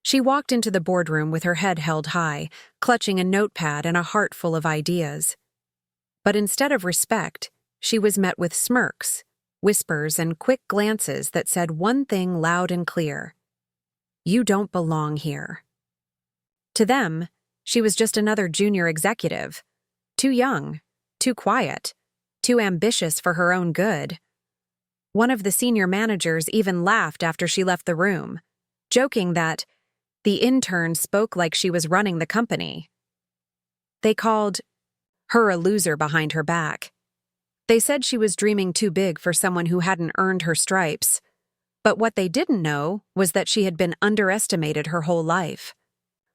She walked into the boardroom with her head held high, clutching a notepad and a heart full of ideas. But instead of respect, she was met with smirks, whispers, and quick glances that said one thing loud and clear: "You don't belong here." To them, she was just another junior executive, too young, too quiet, too ambitious for her own good. One of the senior managers even laughed after she left the room, joking that the intern spoke like she was running the company. They called her a loser behind her back. They said she was dreaming too big for someone who hadn't earned her stripes. But what they didn't know was that she had been underestimated her whole life.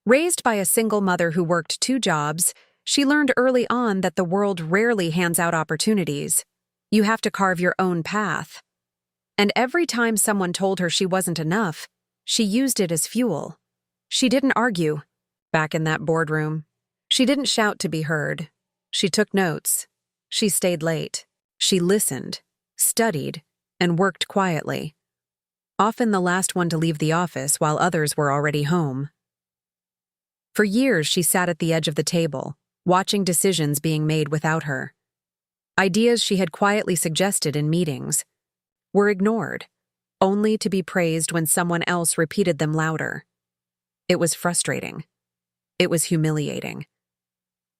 Raised by a single mother who worked 2 jobs, she learned early on that the world rarely hands out opportunities. You have to carve your own path. And every time someone told her she wasn't enough, she used it as fuel. She didn't argue back in that boardroom. She didn't shout to be heard. She took notes. She stayed late. She listened, studied, and worked quietly, often the last one to leave the office while others were already home. For years, she sat at the edge of the table, watching decisions being made without her. Ideas she had quietly suggested in meetings were ignored, only to be praised when someone else repeated them louder. It was frustrating. It was humiliating.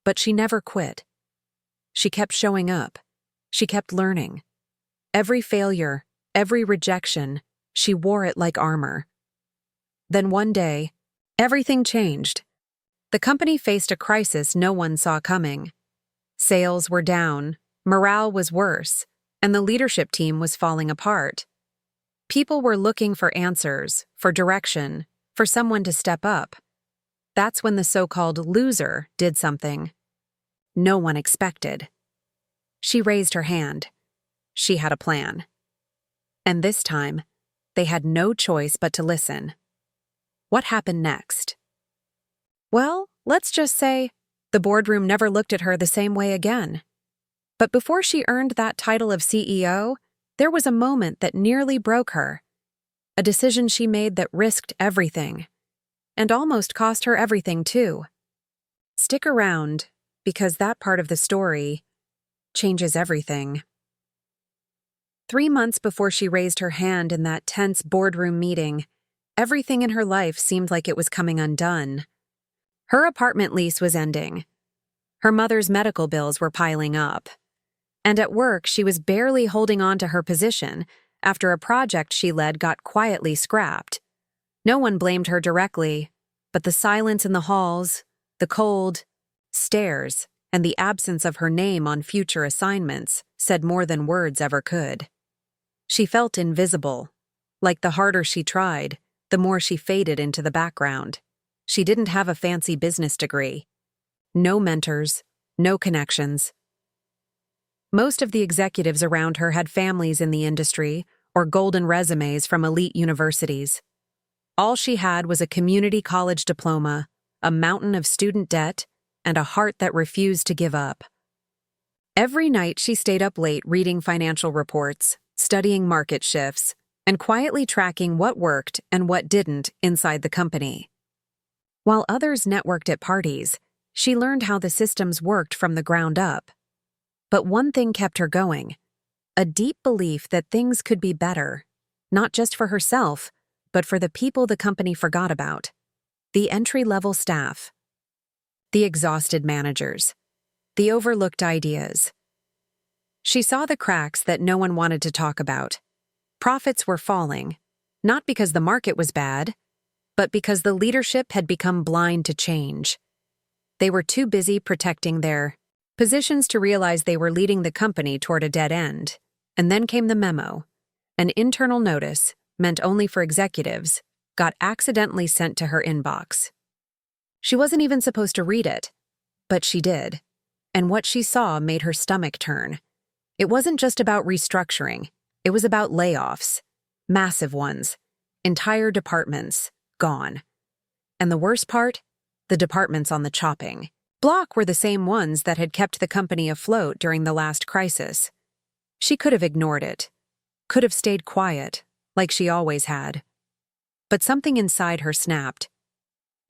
But she never quit. She kept showing up. She kept learning. Every failure, every rejection, she wore it like armor. Then one day, everything changed. The company faced a crisis no one saw coming. Sales were down, morale was worse, and the leadership team was falling apart. People were looking for answers, for direction, for someone to step up. That's when the so-called loser did something no one expected. She raised her hand. She had a plan. And this time, they had no choice but to listen. What happened next? Well, let's just say the boardroom never looked at her the same way again. But before she earned that title of CEO, there was a moment that nearly broke her. A decision she made that risked everything. And almost cost her everything, too. Stick around, because that part of the story changes everything. 3 months before she raised her hand in that tense boardroom meeting, everything in her life seemed like it was coming undone. Her apartment lease was ending. Her mother's medical bills were piling up. And at work, she was barely holding on to her position after a project she led got quietly scrapped. No one blamed her directly, but the silence in the halls, the cold stares, and the absence of her name on future assignments said more than words ever could. She felt invisible, like the harder she tried, the more she faded into the background. She didn't have a fancy business degree. No mentors, no connections. Most of the executives around her had families in the industry or golden resumes from elite universities. All she had was a community college diploma, a mountain of student debt, and a heart that refused to give up. Every night she stayed up late reading financial reports, studying market shifts, and quietly tracking what worked and what didn't inside the company. While others networked at parties, she learned how the systems worked from the ground up. But one thing kept her going: a deep belief that things could be better, not just for herself, but for the people the company forgot about. The entry-level staff. The exhausted managers. The overlooked ideas. She saw the cracks that no one wanted to talk about. Profits were falling, not because the market was bad, but because the leadership had become blind to change. They were too busy protecting their positions to realize they were leading the company toward a dead end. And then came the memo. An internal notice, meant only for executives, got accidentally sent to her inbox. She wasn't even supposed to read it, but she did. And what she saw made her stomach turn. It wasn't just about restructuring. It was about layoffs. Massive ones. Entire departments. Gone. And the worst part? The departments on the chopping block were the same ones that had kept the company afloat during the last crisis. She could have ignored it. Could have stayed quiet, like she always had. But something inside her snapped.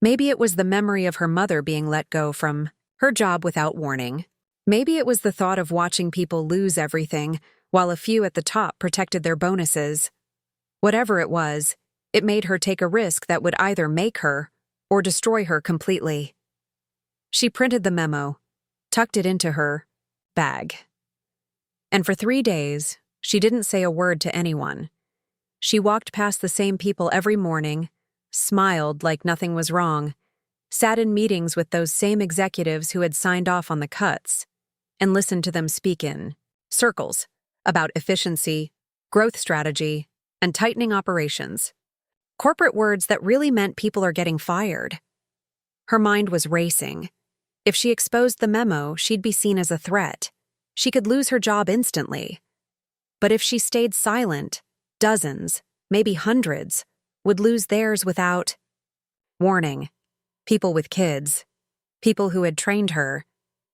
Maybe it was the memory of her mother being let go from her job without warning. Maybe it was the thought of watching people lose everything while a few at the top protected their bonuses. Whatever it was, it made her take a risk that would either make her or destroy her completely. She printed the memo, tucked it into her bag. And for 3 days, she didn't say a word to anyone. She walked past the same people every morning, smiled like nothing was wrong, sat in meetings with those same executives who had signed off on the cuts, and listened to them speak in circles about efficiency, growth strategy, and tightening operations. Corporate words that really meant people are getting fired. Her mind was racing. If she exposed the memo, she'd be seen as a threat. She could lose her job instantly. But if she stayed silent, dozens, maybe hundreds, would lose theirs without warning. People with kids, people who had trained her,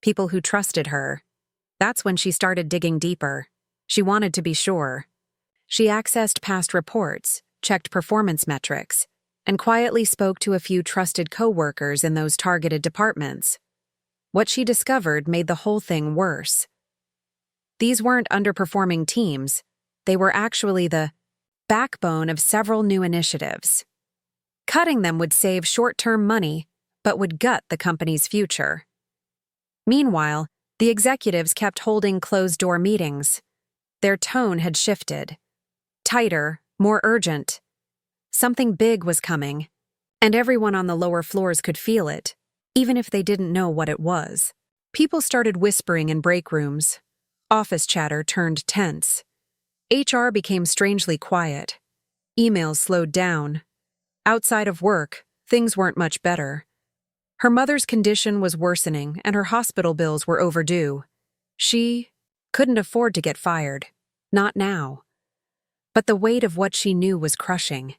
people who trusted her. That's when she started digging deeper. She wanted to be sure. She accessed past reports, checked performance metrics, and quietly spoke to a few trusted coworkers in those targeted departments. What she discovered made the whole thing worse. These weren't underperforming teams. They were actually the backbone of several new initiatives. Cutting them would save short-term money, but would gut the company's future. Meanwhile, the executives kept holding closed-door meetings. Their tone had shifted. Tighter, more urgent. Something big was coming, and everyone on the lower floors could feel it, even if they didn't know what it was. People started whispering in break rooms. Office chatter turned tense. HR became strangely quiet. Emails slowed down. Outside of work, things weren't much better. Her mother's condition was worsening, and her hospital bills were overdue. She couldn't afford to get fired. Not now. But the weight of what she knew was crushing.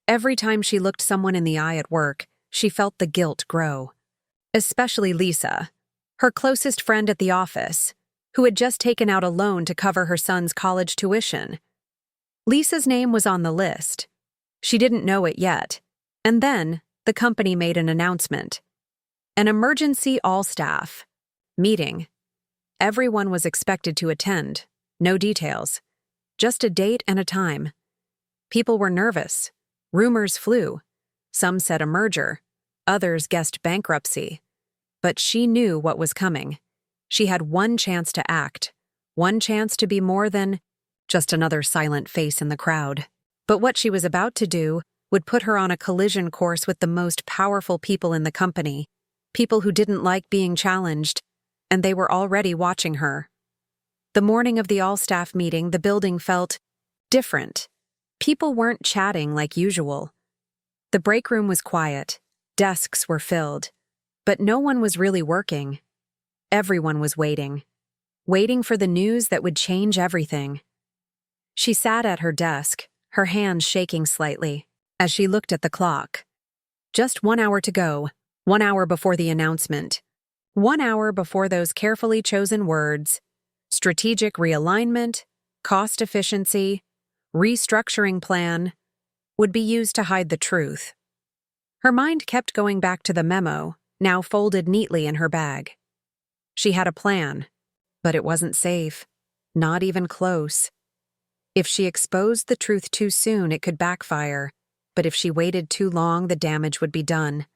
Every time she looked someone in the eye at work, she felt the guilt grow. Especially Lisa, her closest friend at the office, who had just taken out a loan to cover her son's college tuition. Lisa's name was on the list. She didn't know it yet. And then, the company made an announcement. An emergency all-staff meeting. Everyone was expected to attend. No details. Just a date and a time. People were nervous. Rumors flew. Some said a merger. Others guessed bankruptcy. But she knew what was coming. She had one chance to act. One chance to be more than just another silent face in the crowd. But what she was about to do would put her on a collision course with the most powerful people in the company. People who didn't like being challenged, and they were already watching her. The morning of the all-staff meeting, the building felt different. People weren't chatting like usual. The break room was quiet. Desks were filled. But no one was really working. Everyone was waiting. Waiting for the news that would change everything. She sat at her desk, her hands shaking slightly, as she looked at the clock. Just 1 hour to go. 1 hour before the announcement. 1 hour before those carefully chosen words, strategic realignment, cost efficiency, restructuring plan, would be used to hide the truth. Her mind kept going back to the memo, now folded neatly in her bag. She had a plan, but it wasn't safe. Not even close. If she exposed the truth too soon, it could backfire, but if she waited too long, the damage would be done.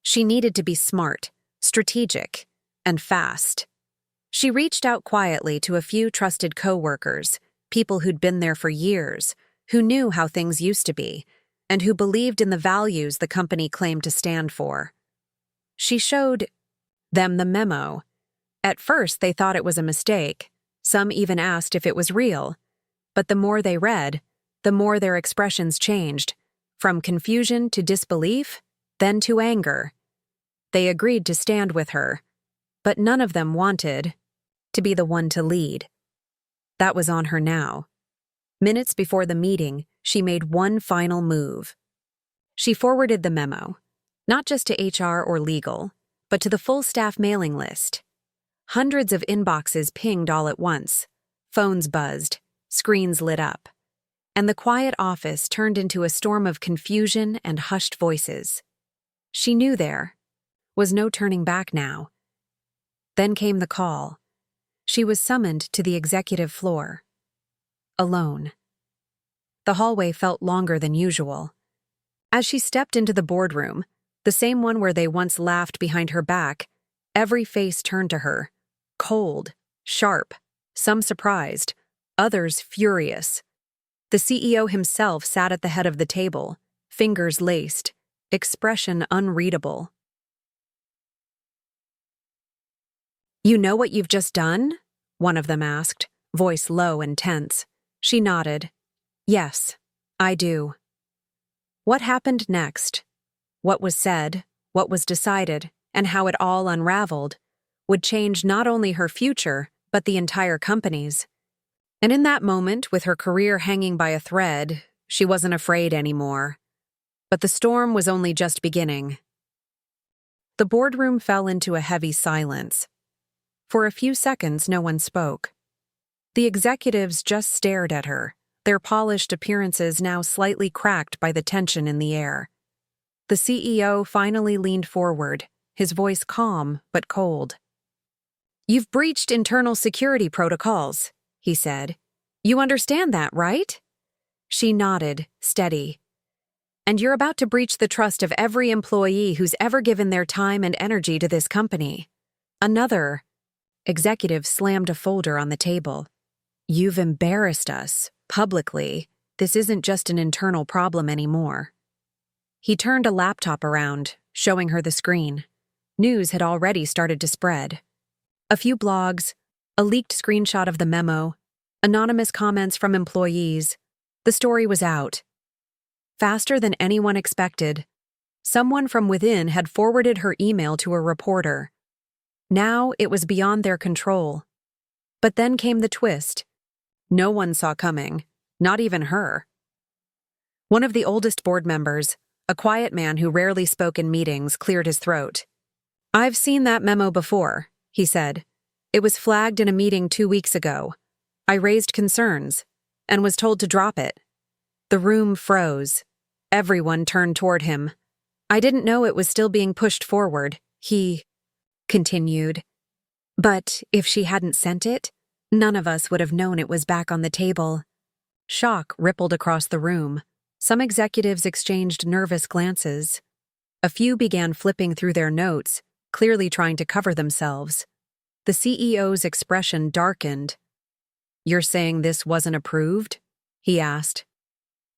She needed to be smart, strategic, and fast. She reached out quietly to a few trusted coworkers, people who'd been there for years, who knew how things used to be, and who believed in the values the company claimed to stand for. She showed them the memo. At first, they thought it was a mistake. Some even asked if it was real. But the more they read, the more their expressions changed, from confusion to disbelief, then to anger. They agreed to stand with her, but none of them wanted to be the one to lead. That was on her now. Minutes before the meeting, she made one final move. She forwarded the memo, not just to HR or legal, but to the full staff mailing list. Hundreds of inboxes pinged all at once. Phones buzzed, screens lit up, and the quiet office turned into a storm of confusion and hushed voices. She knew there was no turning back now. Then came the call. She was summoned to the executive floor. Alone. The hallway felt longer than usual. As she stepped into the boardroom, the same one where they once laughed behind her back, every face turned to her, cold, sharp, some surprised, others furious. The CEO himself sat at the head of the table, fingers laced, expression unreadable. "You know what you've just done?" one of them asked, voice low and tense. She nodded. "Yes, I do." What happened next? What was said, what was decided, and how it all unraveled would change not only her future, but the entire company's. And in that moment, with her career hanging by a thread, she wasn't afraid anymore. But the storm was only just beginning. The boardroom fell into a heavy silence. For a few seconds, no one spoke. The executives just stared at her, their polished appearances now slightly cracked by the tension in the air. The CEO finally leaned forward, his voice calm but cold. "You've breached internal security protocols," he said. "You understand that, right?" She nodded, steady. "And you're about to breach the trust of every employee who's ever given their time and energy to this company." Another executive slammed a folder on the table. "You've embarrassed us, publicly. This isn't just an internal problem anymore." He turned a laptop around, showing her the screen. News had already started to spread. A few blogs, a leaked screenshot of the memo, anonymous comments from employees. The story was out. Faster than anyone expected, someone from within had forwarded her email to a reporter. Now it was beyond their control. But then came the twist. No one saw coming, not even her. One of the oldest board members, a quiet man who rarely spoke in meetings, cleared his throat. "I've seen that memo before," he said. "It was flagged in a meeting 2 weeks ago. I raised concerns and was told to drop it." The room froze. Everyone turned toward him. "I didn't know it was still being pushed forward," he continued. "But if she hadn't sent it, none of us would have known it was back on the table." Shock rippled across the room. Some executives exchanged nervous glances. A few began flipping through their notes, clearly trying to cover themselves. The CEO's expression darkened. "You're saying this wasn't approved?" he asked.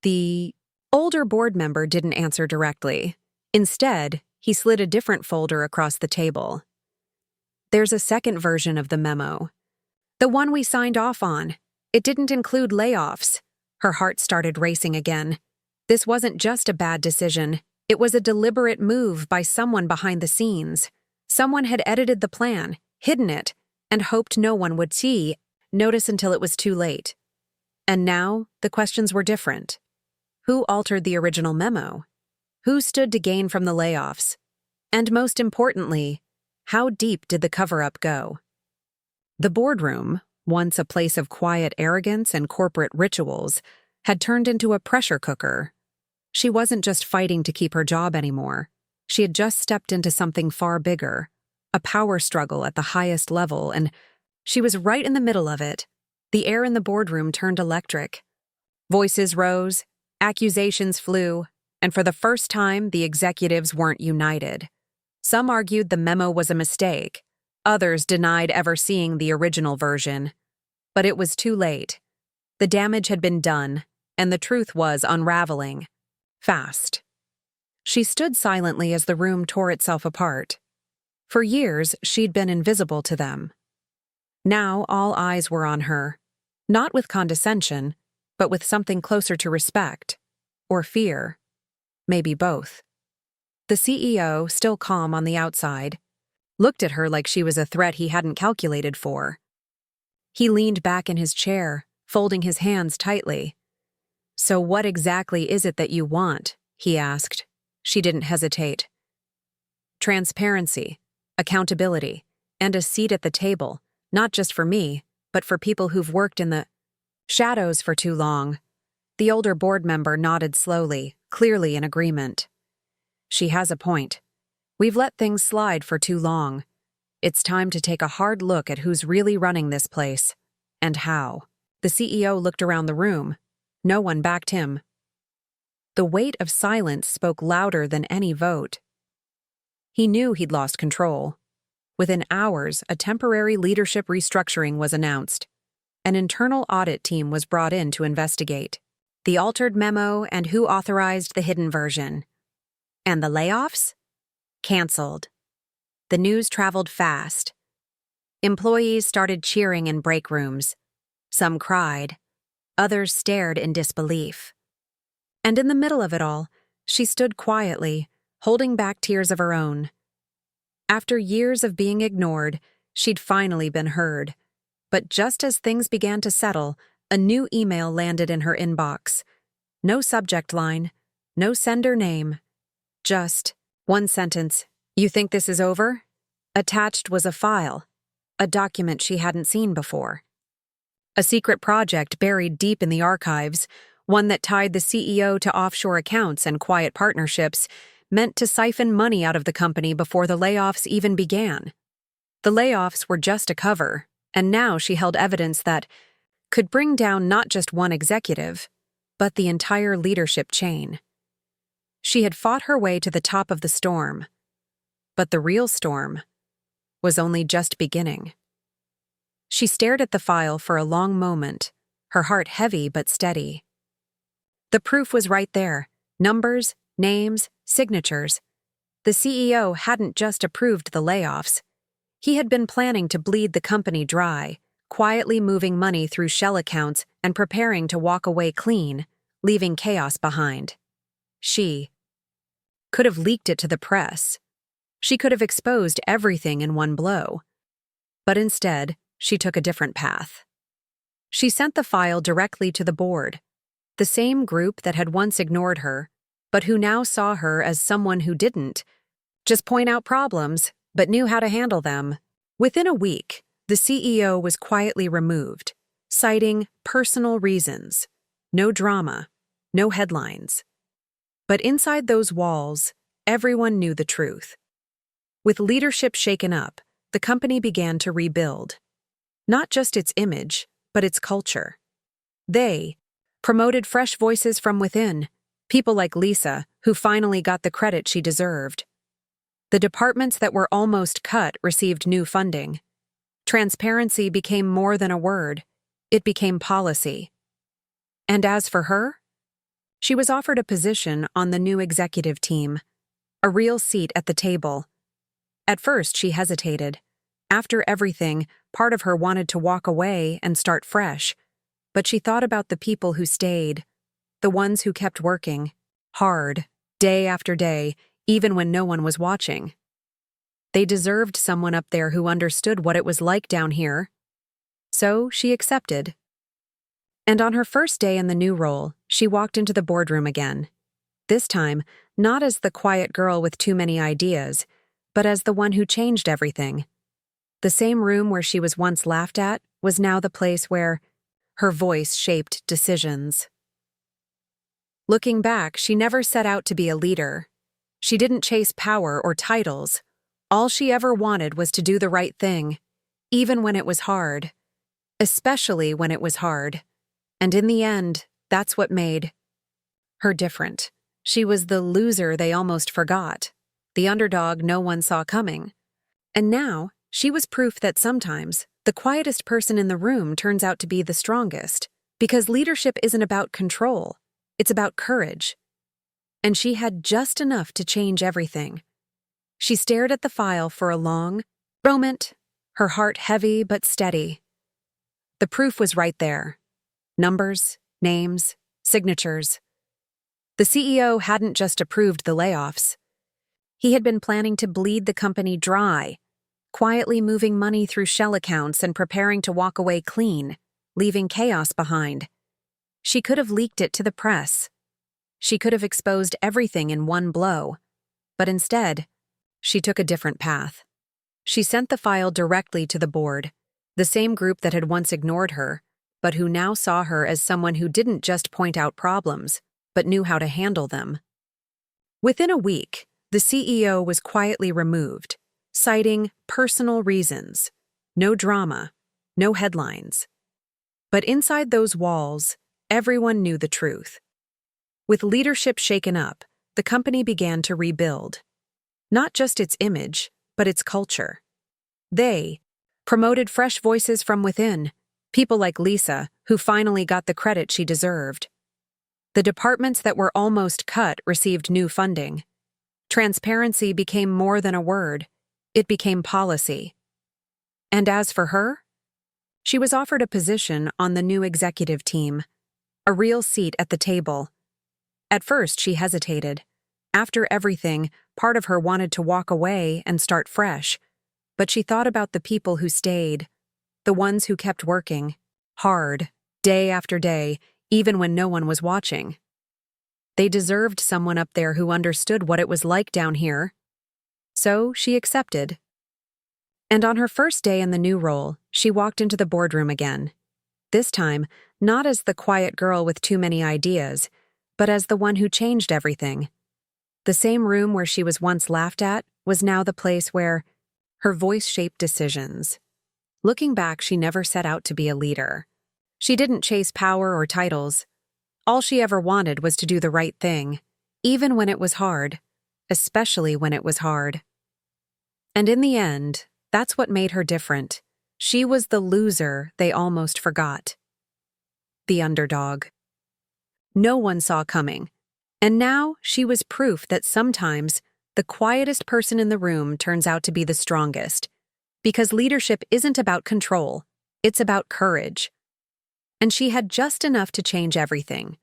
The older board member didn't answer directly. Instead, he slid a different folder across the table. "There's a second version of the memo. The one we signed off on. It didn't include layoffs." Her heart started racing again. This wasn't just a bad decision. It was a deliberate move by someone behind the scenes. Someone had edited the plan, hidden it, and hoped no one would notice until it was too late. And now, the questions were different. Who altered the original memo? Who stood to gain from the layoffs? And most importantly, how deep did the cover-up go? The boardroom, once a place of quiet arrogance and corporate rituals, had turned into a pressure cooker. She wasn't just fighting to keep her job anymore. She had just stepped into something far bigger, a power struggle at the highest level, and she was right in the middle of it. The air in the boardroom turned electric. Voices rose, accusations flew, and for the first time, the executives weren't united. Some argued the memo was a mistake. Others denied ever seeing the original version. But it was too late. The damage had been done, and the truth was unraveling. Fast. She stood silently as the room tore itself apart. For years, she'd been invisible to them. Now all eyes were on her, not with condescension, but with something closer to respect, or fear, maybe both. The CEO, still calm on the outside, looked at her like she was a threat he hadn't calculated for. He leaned back in his chair, folding his hands tightly. "So what exactly is it that you want?" he asked. She didn't hesitate. "Transparency, accountability, and a seat at the table, not just for me, but for people who've worked in the shadows for too long." The older board member nodded slowly, clearly in agreement. "She has a point," We've let things slide for too long. It's time to take a hard look at who's really running this place. And how. The CEO looked around the room. No one backed him. The weight of silence spoke louder than any vote. He knew he'd lost control. Within hours, a temporary leadership restructuring was announced. An internal audit team was brought in to investigate the altered memo and who authorized the hidden version. And the layoffs? Canceled. The news traveled fast. Employees started cheering in break rooms. Some cried. Others stared in disbelief. And in the middle of it all, she stood quietly, holding back tears of her own. After years of being ignored, she'd finally been heard. But just as things began to settle, a new email landed in her inbox. No subject line, no sender name. Just one sentence. "You think this is over?" Attached was a file, a document she hadn't seen before. A secret project buried deep in the archives, one that tied the CEO to offshore accounts and quiet partnerships, meant to siphon money out of the company before the layoffs even began. The layoffs were just a cover, and now she held evidence that could bring down not just one executive, but the entire leadership chain. She had fought her way to the top of the storm, but the real storm was only just beginning. She stared at the file for a long moment, her heart heavy but steady. The proof was right there. Numbers, names, signatures. The CEO hadn't just approved the layoffs. He had been planning to bleed the company dry, quietly moving money through shell accounts and preparing to walk away clean, leaving chaos behind. She could have leaked it to the press. She could have exposed everything in one blow. But instead, she took a different path. She sent the file directly to the board, the same group that had once ignored her, but who now saw her as someone who didn't just point out problems, but knew how to handle them. Within a week, the CEO was quietly removed, citing personal reasons. No drama, no headlines. But inside those walls, everyone knew the truth. With leadership shaken up, the company began to rebuild. Not just its image, but its culture. They promoted fresh voices from within, people like Lisa, who finally got the credit she deserved. The departments that were almost cut received new funding. Transparency became more than a word. It became policy. And as for her, she was offered a position on the new executive team, a real seat at the table. At first, she hesitated. After everything, part of her wanted to walk away and start fresh. But she thought about the people who stayed, the ones who kept working, hard, day after day, even when no one was watching. They deserved someone up there who understood what it was like down here. So she accepted. And on her first day in the new role, she walked into the boardroom again. This time, not as the quiet girl with too many ideas, but as the one who changed everything. The same room where she was once laughed at was now the place where her voice shaped decisions. Looking back, she never set out to be a leader. She didn't chase power or titles. All she ever wanted was to do the right thing, even when it was hard. Especially when it was hard. And in the end, that's what made her different. She was the loser they almost forgot, the underdog no one saw coming. And now, she was proof that sometimes the quietest person in the room turns out to be the strongest, because leadership isn't about control, it's about courage. And she had just enough to change everything. She stared at the file for a long moment, her heart heavy but steady. The proof was right there. Numbers, names, signatures. The CEO hadn't just approved the layoffs. He had been planning to bleed the company dry, quietly moving money through shell accounts and preparing to walk away clean, leaving chaos behind. She could have leaked it to the press. She could have exposed everything in one blow. But instead, she took a different path. She sent the file directly to the board, the same group that had once ignored her, but who now saw her as someone who didn't just point out problems, but knew how to handle them. Within a week, The CEO was quietly removed, citing personal reasons. No drama, no headlines. But inside those walls, everyone knew the truth. With leadership shaken up, the company began to rebuild. Not just its image, but its culture. They promoted fresh voices from within, people like Lisa, who finally got the credit she deserved. The departments that were almost cut received new funding. Transparency became more than a word, it became policy. And as for her, she was offered a position on the new executive team, a real seat at the table. At first, she hesitated. After everything, part of her wanted to walk away and start fresh. But she thought about the people who stayed, the ones who kept working, hard, day after day, even when no one was watching. They deserved someone up there who understood what it was like down here. So she accepted. And on her first day in the new role, she walked into the boardroom again. This time, not as the quiet girl with too many ideas, but as the one who changed everything. The same room where she was once laughed at was now the place where her voice shaped decisions. Looking back, she never set out to be a leader. She didn't chase power or titles. All she ever wanted was to do the right thing, even when it was hard, especially when it was hard. And in the end, that's what made her different. She was the loser they almost forgot. The underdog. No one saw coming. And now she was proof that sometimes the quietest person in the room turns out to be the strongest. Because leadership isn't about control, it's about courage. And she had just enough to change everything.